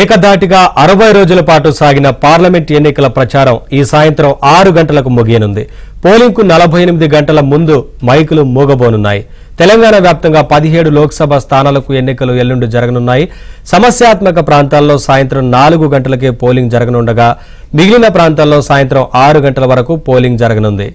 ఏకధాటిగా 60 రోజుల పాటు సాగిన పార్లమెంట్ ఎన్నికల ప్రచారం ఈ సాయంత్రం 6 గంటలకు ముగియనుంది. పోలింగ్ కు 48 గంటల ముందు మైకులు మూగబోనున్నాయి. తెలంగాణ వ్యాప్తంగా 17 లోక్సభ స్థానాలకు ఎన్నికలు ఎల్లుండి జరగనున్నాయి. సమస్యాత్మక ప్రాంతాల్లో సాయంత్రం 4 గంటలకే పోలింగ్ జరగనుండగా మిగిలిన ప్రాంతాల్లో సాయంత్రం 6 గంటల వరకు పోలింగ్ జరగనుంది.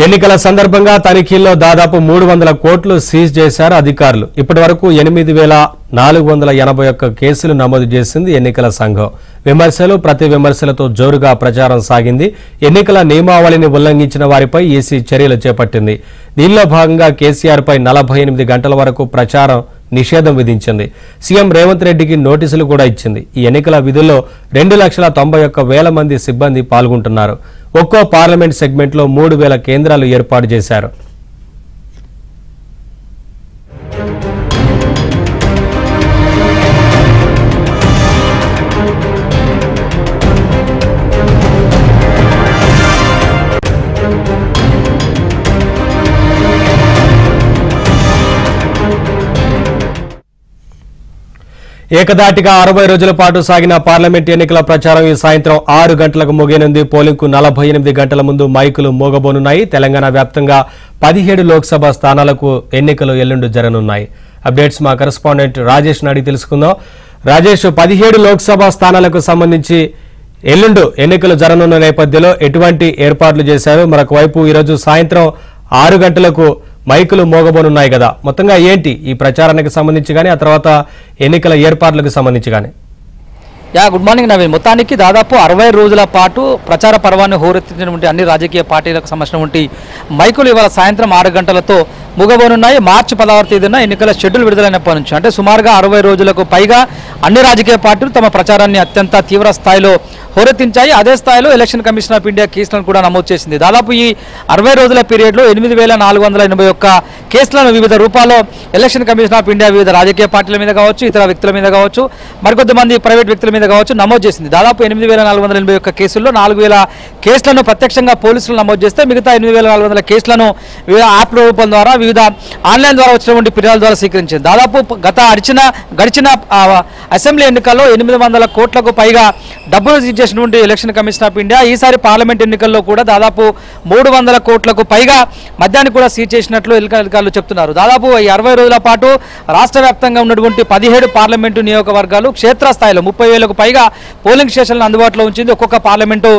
ఎన్నికల సందర్భంగా తనిఖీల్లో దాదాపు 300 కోట్లు సీజ్ చేశారు అధికారులు. ఇప్పటివరకు 8481 కేసులు నమోదు చేసింది ఎన్నికల సంఘం. విమర్శలు ప్రతి విమర్శలతో జోరుగా ప్రచారం సాగింది. ఎన్నికల నియమావళిని ఉల్లంఘించిన వారిపై ఈసీ చర్యలు చేపట్టింది. దీనిలో భాగంగా కేసీఆర్ పై 48 గంటల వరకు ప్రచారం నిషేధం విధించింది. సీఎం రేవంత్ రెడ్డికి నోటీసులు కూడా ఇచ్చింది. ఈ ఎన్నికల విధుల్లో 2,91,000 మంది సిబ్బంది పాల్గొంటున్నారు. ఒక్కో పార్లమెంట్ సెగ్మెంట్లో 3,000 కేంద్రాలు ఏర్పాటు చేశారు. ఏకధాటిగా 60 రోజుల పాటు సాగిన పార్లమెంట్ ఎన్నికల ప్రచారం ఈ సాయంత్రం 6 గంటలకు ముగియనుంది. పోలింగ్ కు 48 గంటల ముందు మైకులు మోగబోనున్నాయి. తెలంగాణ వ్యాప్తంగా 17 లోక్సభ స్థానాలకు ఎన్నికలు ఎల్లుండి జరగనున్నాయి. అప్డేట్స్ మా కరెస్పాండెంట్ రాజేష్ అడిగి తెలుసుకుందాం. రాజేష్, 17 లోక్సభ స్థానాలకు సంబంధించి ఎల్లుండి ఎన్నికలు జరగనున్న నేపథ్యంలో ఎటువంటి ఏర్పాట్లు చేశారు? మరొక వైపు ఈరోజు సాయంత్రం 6 గంటలకు మైకులు మోగబోనున్నాయి కదా, మొత్తంగా ఏంటి ఈ ప్రచారానికి సంబంధించి కానీ ఆ తర్వాత ఎన్నికల ఏర్పాట్లకు సంబంధించి కానీ? Good morning Naveen. మొత్తానికి దాదాపు 60 రోజుల పాటు ప్రచార పర్వాన్ని హోరెత్తించినటువంటి అన్ని రాజకీయ పార్టీలకు సంబంధించినటువంటి మైకులు ఇవాళ సాయంత్రం 6 గంటలతో ముగబోనున్నాయి. మార్చి 16వ తేదీన ఎన్నికల షెడ్యూల్ విడుదలైనప్పటి నుంచి అంటే సుమారుగా 60 రోజులకు పైగా అన్ని రాజకీయ పార్టీలు తమ ప్రచారాన్ని అత్యంత తీవ్ర స్థాయిలో హోరెత్తించాయి. అదే స్థాయిలో ఎలక్షన్ కమిషన్ ఆఫ్ ఇండియా కేసులను కూడా నమోదు చేసింది. దాదాపు ఈ 60 రోజుల పీరియడ్లో 8,481 కేసులను వివిధ రూపాల్లో ఎలక్షన్ కమిషన్ ఆఫ్ ఇండియా వివిధ రాజకీయ పార్టీల మీద కావచ్చు, ఇతర వ్యక్తుల మీద కావచ్చు, మరికొద్దిమంది ప్రైవేట్ వ్యక్తుల మీద కావచ్చు నమోదు చేసింది. దాదాపు 8,481 కేసుల్లో 4,000 కేసులను ప్రత్యక్షంగా పోలీసులు నమోదు చేస్తే మిగతా 8,400 కేసులను వివిధ యాప్ల రూపం ద్వారా వివిధ ఆన్లైన్ ద్వారా వచ్చినటువంటి ఫిర్యాదుల ద్వారా స్వీకరించింది. దాదాపు గడిచిన అసెంబ్లీ ఎన్నికల్లో 800 కోట్లకు పైగా డబ్బులు సీజ్ చేసినటువంటి ఎలక్షన్ కమిషన్ ఆఫ్ ఇండియా ఈసారి పార్లమెంట్ ఎన్నికల్లో కూడా దాదాపు 300 కోట్లకు పైగా మద్యాన్ని కూడా సీజ్ చేసినట్లు అధికారులు చెప్తున్నారు. దాదాపు ఈ 60 రోజుల పాటు రాష్ట్ర వ్యాప్తంగా ఉన్నటువంటి 17 పార్లమెంటు నియోజకవర్గాలు క్షేత్రస్థాయిలో 30,000కు పైగా పోలింగ్ స్టేషన్లను అందుబాటులో ఉంచింది. ఒక్కొక్క పార్లమెంటు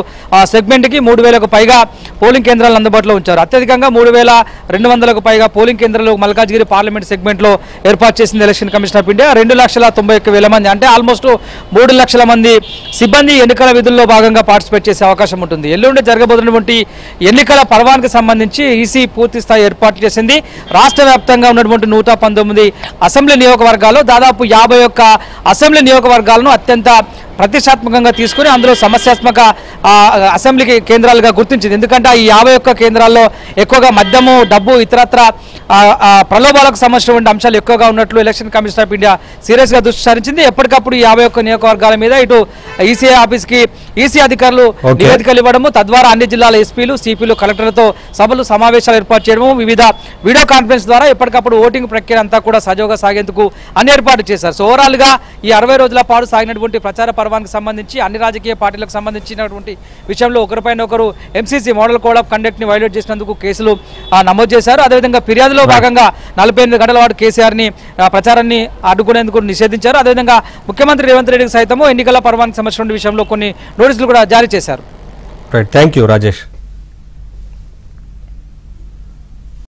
సెగ్మెంట్కి 3,000కు పైగా పోలింగ్ కేంద్రాలను అందుబాటులో ఉంచారు. అత్యధికంగా 3,200కు పైగా పోలింగ్ కేంద్రాలు మల్కాజ్గిరి పార్లమెంట్ సెగ్మెంట్లో ఏర్పాటు చేసింది ఎలక్షన్ కమిషన్ ఆఫ్ ఇండియా. 2,91,000 మంది అంటే ఆల్మోస్ట్ 3 లక్షల మంది సిబ్బంది ఎన్నికల విధుల్లో భాగంగా పార్టిసిపేట్ చేసే అవకాశం ఉంటుంది. ఎల్లుండి జరగబోతున్నటువంటి ఎన్నికల పర్వానికి సంబంధించి ఈసీ పూర్తి స్థాయి ఏర్పాటు చేసింది. రాష్ట్ర వ్యాప్తంగా ఉన్నటువంటి 119 అసెంబ్లీ నియోజకవర్గాల్లో దాదాపు 51 అసెంబ్లీ నియోజకవర్గాలను అత్యంత ప్రతిష్టాత్మకంగా తీసుకుని అందులో సమస్యాత్మక అసెంబ్లీ కేంద్రాలుగా గుర్తించింది. ఎందుకంటే ఈ 51 కేంద్రాల్లో ఎక్కువగా మద్యము, డబ్బు, ఇతరత్ర ప్రలోభాలకు సంబంధించినటువంటి అంశాలు ఎక్కువగా ఉన్నట్లు ఎలక్షన్ కమిషన్ ఆఫ్ ఇండియా సీరియస్గా దృష్టి సారించింది. ఎప్పటికప్పుడు ఈ 51 నియోజకవర్గాల మీద ఇటు ఈసీ ఆఫీస్కి ఈసీ అధికారులు నివేదికలు ఇవ్వడము, తద్వారా అన్ని జిల్లాల ఎస్పీలు, సిపిలు, కలెక్టర్లతో సభలు, సమావేశాలు ఏర్పాటు చేయడము, వివిధ వీడియో కాన్ఫరెన్స్ ద్వారా ఎప్పటికప్పుడు ఓటింగ్ ప్రక్రియ అంతా కూడా సజావుగా సాగేందుకు అన్ని ఏర్పాటు చేశారు. సో ఓవరాల్గా ఈ 60 రోజుల పాటు సాగినటువంటి ప్రచార పర్వానికి సంబంధింంచి అన్ని రాజకీయ పార్టీలకు సంబంధించినటువంటి విషయంలో ఒకరిపైన ఒకరు ఎంసీసీ మోడల్ కోడ్ ఆఫ్ కండక్ట్ని వైలేట్ చేసినందుకు కేసులు నమోదు చేశారు. అదేవిధంగా ఫిర్యాదులో భాగంగా 48 గంటల పాటు కేసీఆర్ని ప్రచారాన్ని అడ్డుకునేందుకు నిషేధించారు. అదేవిధంగా ముఖ్యమంత్రి రేవంత్ రెడ్డికి సైతము ఎన్నికల పర్వానికి సంబంధించిన విషయంలో కొన్ని నోటీసులు కూడా జారీ చేశారు. Thank you Rajesh.